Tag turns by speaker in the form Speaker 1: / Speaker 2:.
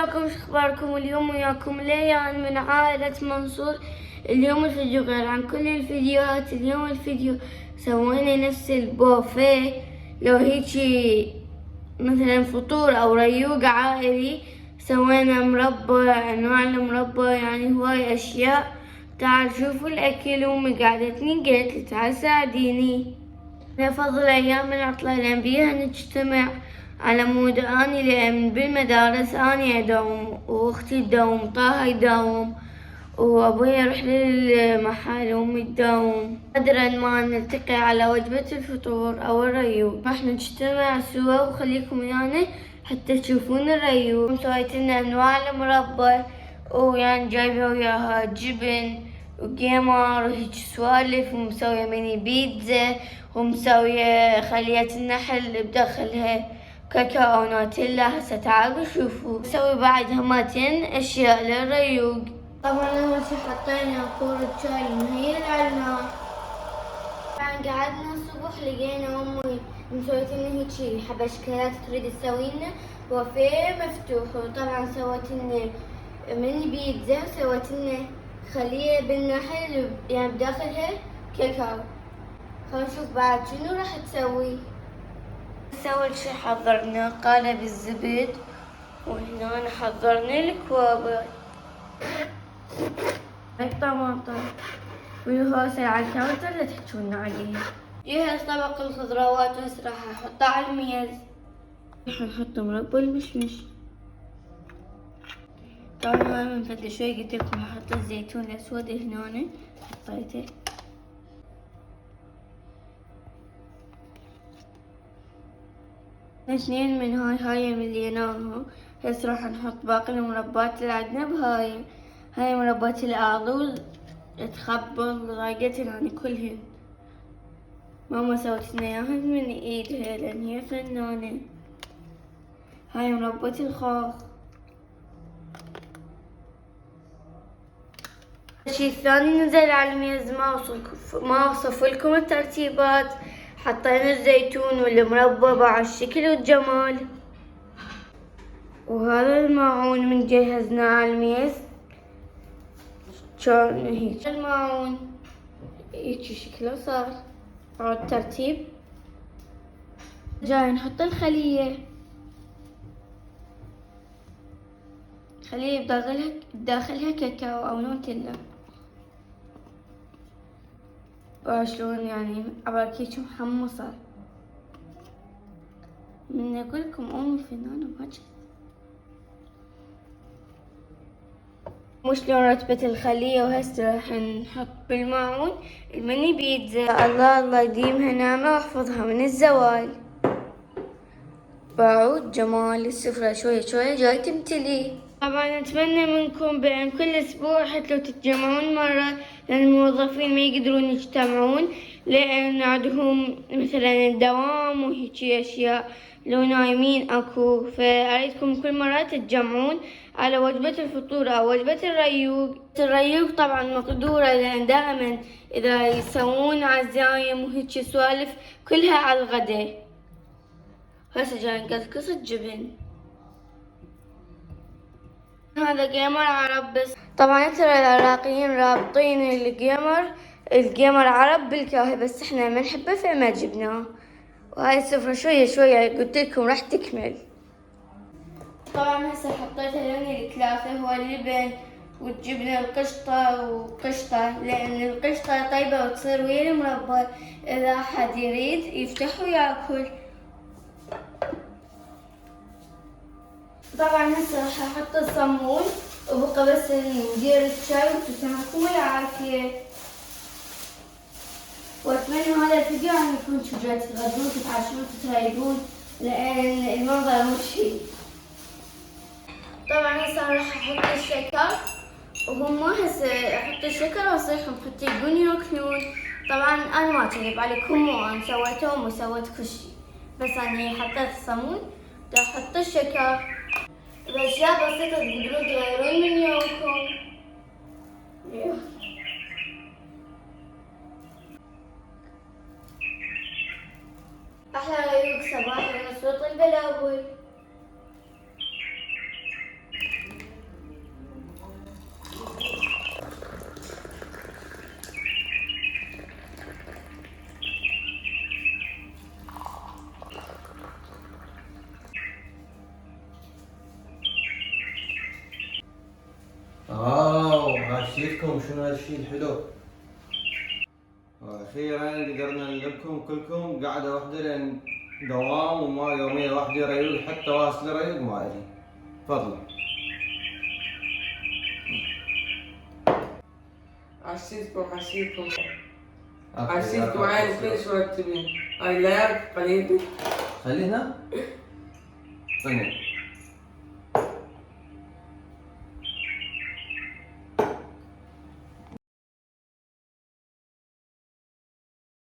Speaker 1: شلونكم اخباركم؟ اليوم وياكم ليان من عائلة منصور. اليوم الفيديو غير عن كل الفيديوهات. اليوم الفيديو سوينا نفس البوفيه، لو هيجي مثلا فطور او ريوق عائلي. سوينا مربى، انواع المربى يعني هواي اشياء. تعال شوفوا الاكل. امي قعدتني قالت لي تعال ساعديني. نفضل ايام من العطلة لان بيها نجتمع على مود اني، لان بالمدارس اني اداوم واختي تداوم، طه يداوم وابوي يروح للمحل وامي تداوم. نادرا ما نلتقي على وجبة الفطور او الريوق، راح نجتمع سوا وخليكم ويانا حتى تشوفون الريوق. سويت لنا انواع المربى، ويعني جايبه وياها جبن وجيمر وهيج سوالف، ومسوية ميني بيتزا، ومسوية خلية النحل بداخلها كاكاو نوتيلا. هسه تعالوا شوفوا. نسوي بعد هماتين اشياء للريوق. طبعا اول شي حطينا كورة شاي مهيل على النار. طبعا قعدنا الصبح لقينا امي مسويت لنا هيجي حبشكلات تريد تسوي لنا وفيه مفتوح، وطبعا سوت لنا ميني بيتزا، سوت لنا خلية بالنحل يعني بداخلها كاكاو. خلينا نشوف بعد شنو راح تسوي. أول شي حضرنا قالب الزبد، وهنا حضرنا الكوابر الطماطم والهوسة على الكاونتر اللي تحجون عليها. جهز طبق الخضروات وهسه راح احطه على الميز. راح نحط مربى المشمش. طبعا هاي من فد شوي قلت لكم احط الزيتون الاسود هنا، حطيته. اثنين من هاي مليناها. هسه راح نحط باقي المربات اللي عندنا بهاي. هاي مربات الآلو تخبل ضايقتن يعني كلهن. ماما سوت لنا اياهن من ايدها لان هي فنانة. هاي مربة الخوخ. الشي الثاني نزل على الميز، ما اوصف لكم الترتيبات. حطينا الزيتون والمربى مع الشكل والجمال. وهذا الماعون من جهزناه على الميز كان هيك الماعون هيك شكله صار على الترتيب. جاي نحط الخلية بداخلها كاكاو او نوتيلا. شلون يعني عبالكيش محمصة. من اقولكم امي فنانة باجت. مو شلون رتبت الخلية. وهسه راح نحط بالماعون الميني بيتزا. الله يديمها نعمة واحفظها من الزوال. بعود جمال السفرة شوية شوية جاي تمتلي. طبعا نتمنى منكم بأن كل أسبوع حتى لو تتجمعون مرة، لأن الموظفين ما يقدرون يجتمعون لأن عندهم مثلا الدوام وهيجي أشياء، لو نايمين أكو. فأريدكم كل مرة تتجمعون على وجبة الفطور أو وجبة الريوق. الريوق طبعا مقدورة لأن دائما إذا يسوون عزايم وهيجي سوالف كلها على الغداء. هسه جاي نقصقص الجبن. هذا جيمر عرب بس. طبعا ترى العراقيين رابطين الجيمر عرب بالكاهي، بس احنا ما نحبه فما جبناه. وهاي السفرة شوية شوية قلت لكم راح تكمل. طبعا هسه حطيت هذول الثلاثة، هو اللبن والجبنة القشطة وقشطة، لأن القشطة طيبة وتصير ويا المربى إذا حد يريد يفتح وياكل. طبعا هسه راح احط الصمون وبقى بس ندير الشاي وتسمعكم العافية. واتمنى هذا الفيديو يعني يكون شجاع تتغدون تتعشون تترايقون، لان المنظر مو شي. طبعا هسه راح احط الشكر، وهم هسه احط الشكر واصيحهم حتى يقون ياكلون. طبعا انا ما كذب عليكم، مو انا سويتهم وسويت كل شي، بس انا حطيت الصمون راح احط الشكر. بأشياء بسيطة تقدرون تغيرون من يومكم. أحلى ريوق صباحي من صوت البلاوي.
Speaker 2: عاشيتكم شنو هالشي الحلو. واخيرا قدرنا نلبكم كلكم قعده واحده لان دوام وما يوميه واحده ريوق حتى واصل ريوق ما اجي. تفضلوا.
Speaker 3: عشيتكم عين كلش مرتبين. هاي لعب قليل.
Speaker 2: خلينا. طيب.